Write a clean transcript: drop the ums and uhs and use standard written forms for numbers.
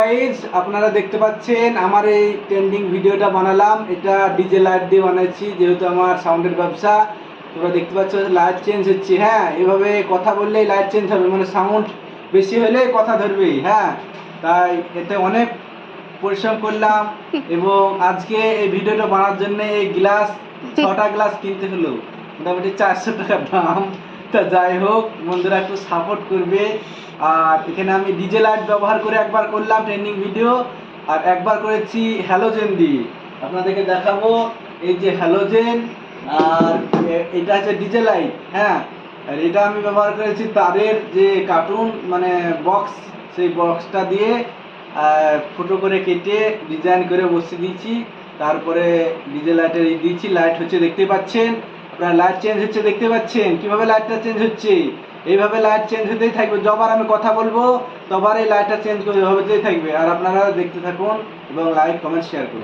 Guys, আপনারা দেখতে পাচ্ছেন আমার এই ট্রেন্ডিং ভিডিওটা বানালাম। এটা ডিজে লাইট দিয়ে বানাচ্ছি, যেহেতু আমার সাউন্ডের ব্যবসা। তোমরা দেখতে পাচ্ছ লাইট চেঞ্জ হচ্ছে। হ্যাঁ, এভাবে কথা বললেই লাইট চেঞ্জ হবে, মানে সাউন্ড বেশি হলে কথা ধরবেই। হ্যাঁ, তাই এতে অনেক পরিশ্রম করলাম এবং আজকে এই ভিডিওটা বানার জন্য এই গ্লাস 6টা গ্লাস কিনতে হলো, মোটামুটি 400 টাকা দাম। তা যাই হোক, বন্ধুরা একটু সাপোর্ট করবে। আর এখানে আমি ডিজে লাইট ব্যবহার করে একবার করলাম ট্রেন্ডিং ভিডিও, আর একবার করেছি হ্যালোজেন দিয়ে। আপনাদেরকে দেখাবো এই যে হ্যালোজেন, আর এটা হচ্ছে ডিজে লাইট। হ্যাঁ, আর এটা আমি ব্যবহার করেছি তারের যে কার্টুন মানে বক্স, সেই বক্সটা দিয়ে ফুটো করে কেটে ডিজাইন করে বসিয়ে দিয়েছি। তারপরে ডিজে লাইটের দিয়েছি, লাইট হচ্ছে দেখতে পাচ্ছেন আপনারা, লাইট চেঞ্জ হচ্ছে দেখতে পাচ্ছেন কিভাবে লাইটটা চেঞ্জ হচ্ছে। এইভাবে লাইট চেঞ্জ হতেই থাকবে, যবার আমি কথা বলবো তবার এই লাইটটা চেঞ্জ হতেই থাকবে। আর আপনারা দেখতে থাকুন এবং লাইক কমেন্ট শেয়ার করুন।